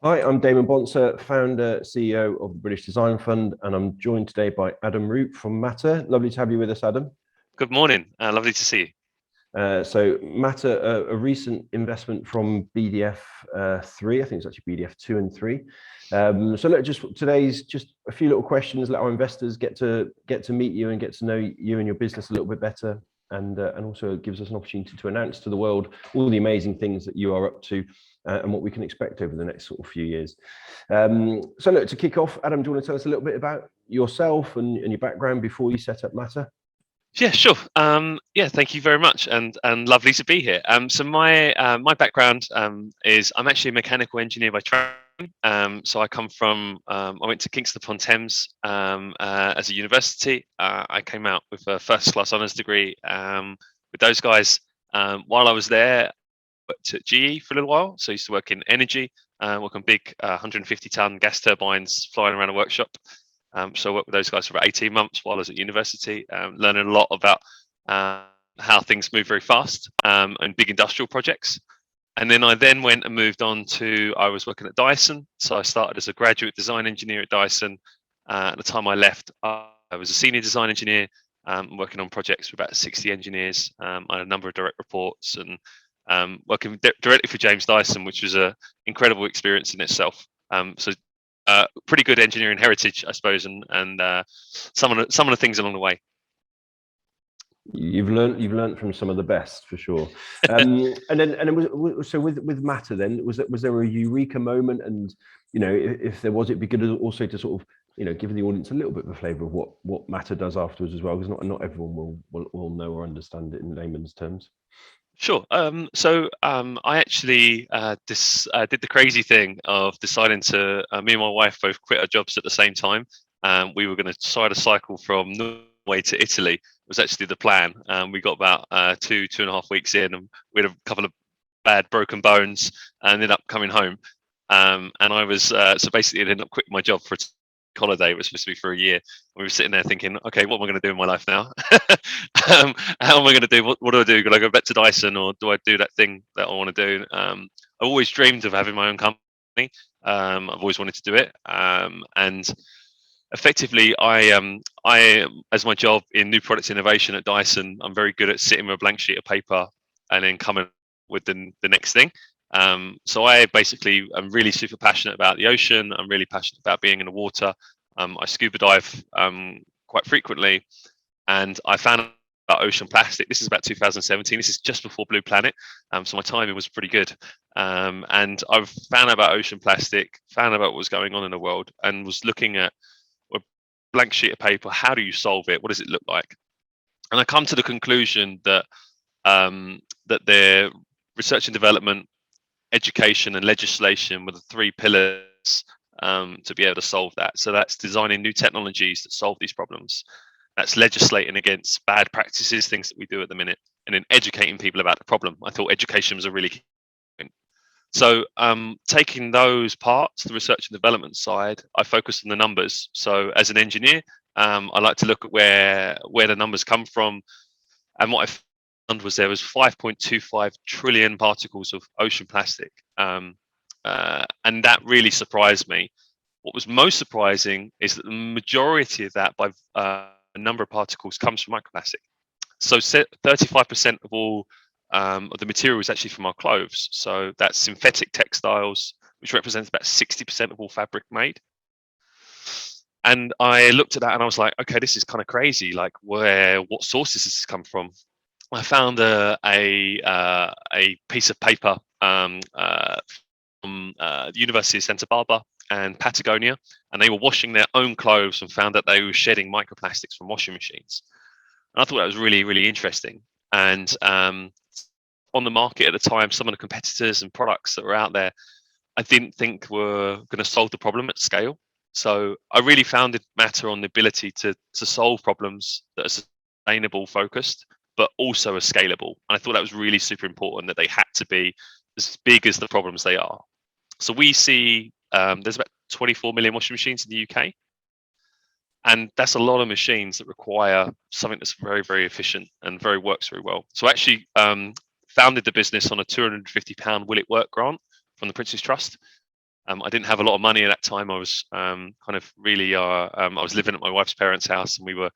Hi, I'm Damon Bonser, founder, CEO of the British Design Fund, and I'm joined today by Adam Root from Matter. Lovely to have you with us, Adam. Good morning. Lovely to see you. So Matter, a recent investment from BDF 3, I think it's actually BDF 2 and 3. So look, just today's just a few little questions. Let our investors get to meet you and get to know you and your business a little bit better, and also it gives us an opportunity to announce to the world all the amazing things that you are up to. And what we can expect over the next sort of few years. So look, to kick off, Adam, do you want to tell us a little bit about yourself and your background before you set up Matter? Yeah, sure. Yeah, thank you very much, and lovely to be here. So my background is I'm actually a mechanical engineer by training. So I come from I went to Kingston upon Thames as a university. I came out with a first class honours degree with those guys. While I was there, I worked at GE for a little while. So I used to work in energy, work on big 150-ton gas turbines flying around a workshop. So I worked with those guys for about 18 months while I was at university, learning a lot about how things move very fast and big industrial projects. And then I went and moved on to, I was working at Dyson. So I started as a graduate design engineer at Dyson. At the time I left, I was a senior design engineer, working on projects for about 60 engineers. I had a number of direct reports and working directly for James Dyson, which was an incredible experience in itself. So pretty good engineering heritage, I suppose, and some of the things along the way. You've learned from some of the best for sure. And then so with Matter, then was there a eureka moment? And if there was, it'd be good also to sort of give the audience a little bit of a flavour of what Matter does afterwards as well, because not everyone will know or understand it in layman's terms. Sure. I actually did the crazy thing of deciding to me and my wife both quit our jobs at the same time. We were going to try to cycle from Norway to Italy. Was actually the plan. We got about 2.5 weeks in, and we had a couple of bad broken bones, and ended up coming home. And I was so basically I ended up quitting my job for holiday. It was supposed to be for a year. We were sitting there thinking, okay, what am I going to do in my life now? How am I going to do? What do I do? Do I go back to Dyson, or do I do that thing that I want to do? I've always dreamed of having my own company. I've always wanted to do it, and effectively, I as my job in new products innovation at Dyson, I'm very good at sitting with a blank sheet of paper and then coming with the next thing. So I basically am really super passionate about the ocean. I'm really passionate about being in the water. I scuba dive quite frequently, and I found about ocean plastic. This is about 2017. This is just before Blue Planet, so my timing was pretty good. And I've found out about ocean plastic, found out about what was going on in the world, and was looking at a blank sheet of paper. How do you solve it? What does it look like? And I come to the conclusion that that their research and development, education, and legislation were the three pillars to be able to solve that. So that's designing new technologies that solve these problems. That's legislating against bad practices, things that we do at the minute, and then educating people about the problem. I thought education was a really key point. So taking those parts, the research and development side, I focused on the numbers. So as an engineer, I like to look at where the numbers come from, and what I found was there was 5.25 trillion particles of ocean plastic, and that really surprised me. What was most surprising is that the majority of that, by a number of particles, comes from microplastic. So 35% of all of the material is actually from our clothes. So that's synthetic textiles, which represents about 60% of all fabric made. And I looked at that and I was like, okay, this is kind of crazy. Like, what sources does this come from? I found a piece of paper from the University of Santa Barbara and Patagonia, and they were washing their own clothes and found that they were shedding microplastics from washing machines. And I thought that was really, really interesting. And on the market at the time, some of the competitors and products that were out there, I didn't think were going to solve the problem at scale. So I really founded Matter on the ability to solve problems that are sustainable, focused, but also are scalable. And I thought that was really super important, that they had to be as big as the problems they are. So we see there's about 24 million washing machines in the UK. And that's a lot of machines that require something that's very, very efficient and works very well. So I actually founded the business on a £250 Will It Work grant from the Prince's Trust. I didn't have a lot of money at that time. I was kind of really I was living at my wife's parents' house, and we were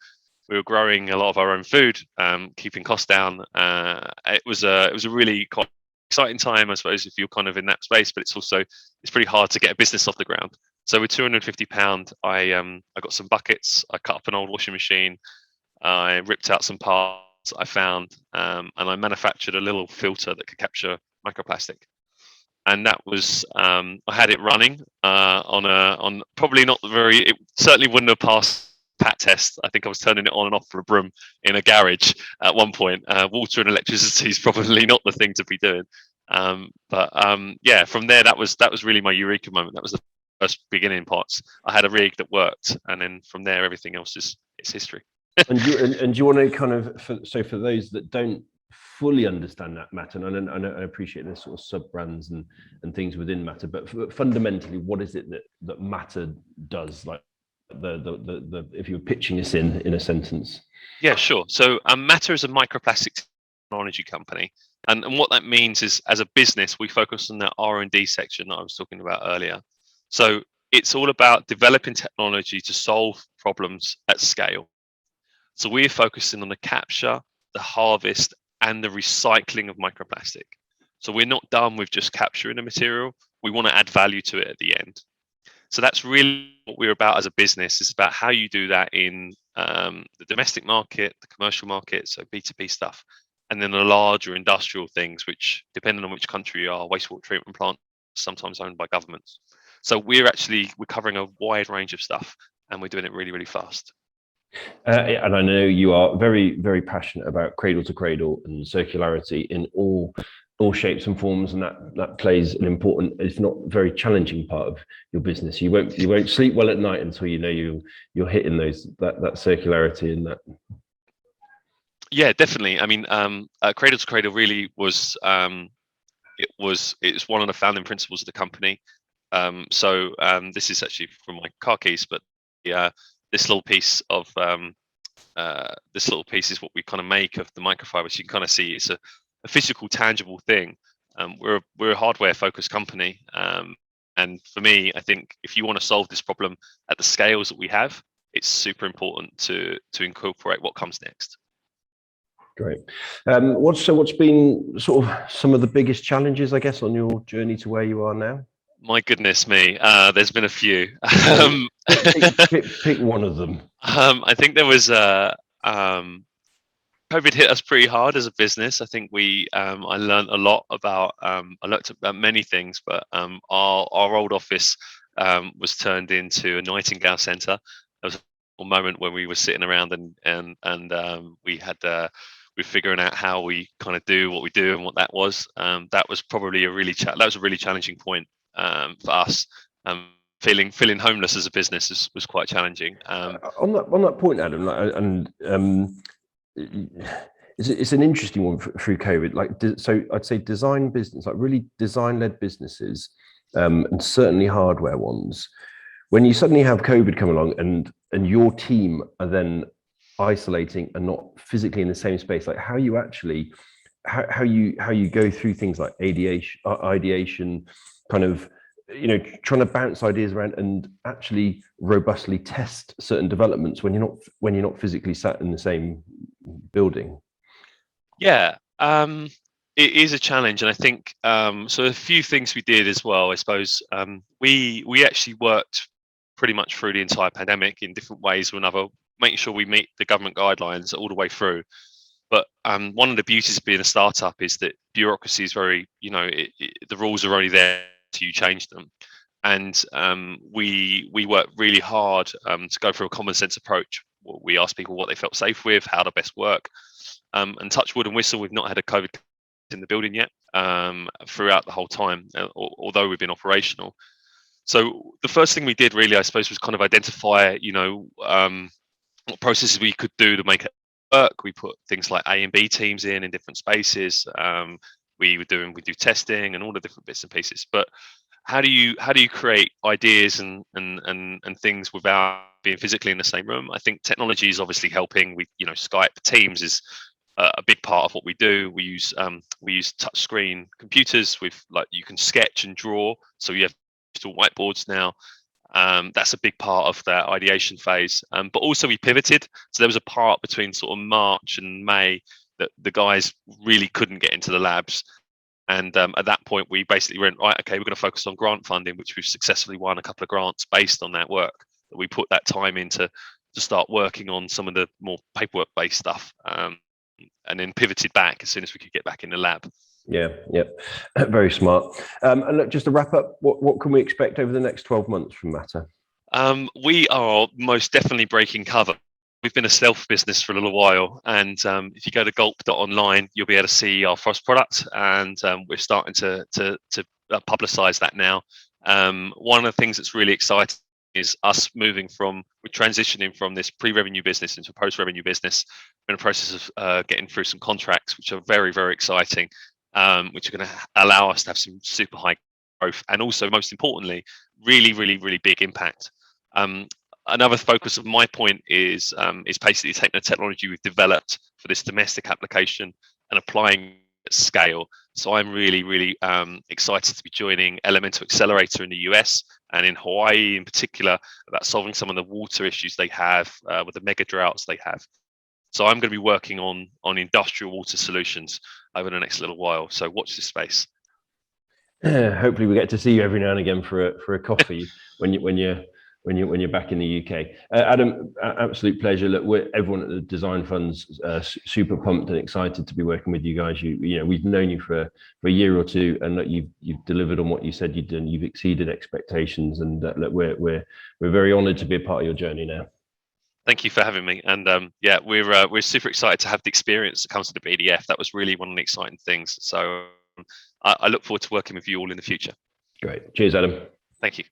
growing a lot of our own food, keeping costs down. It was a really quite exciting time, I suppose, if you're kind of in that space. But it's pretty hard to get a business off the ground. So with £250, I got some buckets. I cut up an old washing machine. I ripped out some parts I found, and I manufactured a little filter that could capture microplastic. And that was I had it running on probably not the very. It certainly wouldn't have passed pat test. I think I was turning it on and off for a broom in a garage at one point. Water and electricity is probably not the thing to be doing. Yeah, from there that was really my eureka moment. That was the first beginning parts. I had a rig that worked, and then from there everything else is history. And do you want to kind of for those that don't fully understand that Matter, and I appreciate the sort of sub brands and things within Matter, but fundamentally, what is it that Matter does? Like the if you were pitching this in a sentence. Yeah, sure. So Matter is a microplastic technology company, and what that means is, as a business, we focus on the R&D section that I was talking about earlier. So it's all about developing technology to solve problems at scale. So we're focusing on the capture, the harvest, and the recycling of microplastic. So we're not done with just capturing the material. We want to add value to it at the end. So that's really what we're about as a business. It's about how you do that in the domestic market, the commercial market, so B2B stuff, and then the larger industrial things, which, depending on which country you are, wastewater treatment plant, sometimes owned by governments. So we're covering a wide range of stuff, and we're doing it really, really fast. And I know you are very, very passionate about cradle to cradle and circularity in all shapes and forms, and that plays an important, if not very challenging, part of your business. You won't sleep well at night until you know you're hitting that circularity and that. Yeah, definitely. I mean, cradle to cradle really was it's one of the founding principles of the company. This is actually from my car keys, but yeah. This little piece is what we kind of make of the microfiber. So you can kind of see it's a physical, tangible thing. We're a hardware focused company, and for me, I think if you want to solve this problem at the scales that we have, it's super important to incorporate what comes next. Great. What's been sort of some of the biggest challenges, I guess, on your journey to where you are now? My goodness me, there's been a few. Pick one of them. I think there was COVID hit us pretty hard as a business. I think I learned a lot about. I looked at many things, but our old office was turned into a Nightingale Centre. There was a moment when we were sitting around and we're figuring out how we kind of do what we do and what that was. That was probably a really challenging point for us. Feeling homeless as a business was quite challenging. On that point, Adam, it's an interesting one through COVID. So I'd say design business, like really design-led businesses, and certainly hardware ones. When you suddenly have COVID come along and your team are then isolating and not physically in the same space, like how you go through things like ideation, kind of, trying to bounce ideas around and actually robustly test certain developments when you're not physically sat in the same building. Yeah, it is a challenge, and I think so. A few things we did as well, I suppose. We actually worked pretty much through the entire pandemic in different ways or another, making sure we meet the government guidelines all the way through. But one of the beauties of being a startup is that bureaucracy is very, the rules are only there till you change them. And we work really hard to go through a common sense approach. We asked people what they felt safe with, how to best work. And touch wood and whistle, we've not had a COVID in the building yet throughout the whole time, although we've been operational. So the first thing we did really, I suppose, was kind of identify, what processes we could do to make it work. We put things like A and B teams in different spaces. We do testing and all the different bits and pieces. But how do you create ideas and things without being physically in the same room? I think technology is obviously helping. Skype, Teams is a big part of what we do. We use touch screen computers with, like, you can sketch and draw, so you have whiteboards now. That's a big part of that ideation phase. But also we pivoted. So there was a part between sort of March and May that the guys really couldn't get into the labs. And at that point, we basically went, right, okay, we're going to focus on grant funding, which we've successfully won a couple of grants based on that work. That we put that time into to start working on some of the more paperwork-based stuff, and then pivoted back as soon as we could get back in the lab. Yeah, very smart. And look, just to wrap up, what can we expect over the next 12 months from Matter? We are most definitely breaking cover. We've been a stealth business for a little while, and if you go to gulp.online, you'll be able to see our Frost product, and we're starting to publicize that now. One of the things that's really exciting is us we're transitioning from this pre-revenue business into a post-revenue business. We're in the process of getting through some contracts, which are very, very exciting, which are going to allow us to have some super high growth, and also, most importantly, really, really, really big impact. Another focus of my point is basically taking the technology we've developed for this domestic application and applying it at scale. So I'm really, really excited to be joining Elemental Accelerator in the US and in Hawaii in particular, about solving some of the water issues they have with the mega droughts they have. So I'm going to be working on industrial water solutions over the next little while. So watch this space. Hopefully we get to see you every now and again for a coffee when you're back in the UK. Adam, absolute pleasure. Look, everyone at the Design Fund's super pumped and excited to be working with you guys. You know, we've known you for a year or two, and look, you've delivered on what you said you'd done. You've exceeded expectations, and look, we're very honoured to be a part of your journey now. Thank you for having me, and yeah, we're super excited to have the experience that comes to the BDF. That was really one of the exciting things. So I look forward to working with you all in the future. Great. Cheers, Adam. Thank you.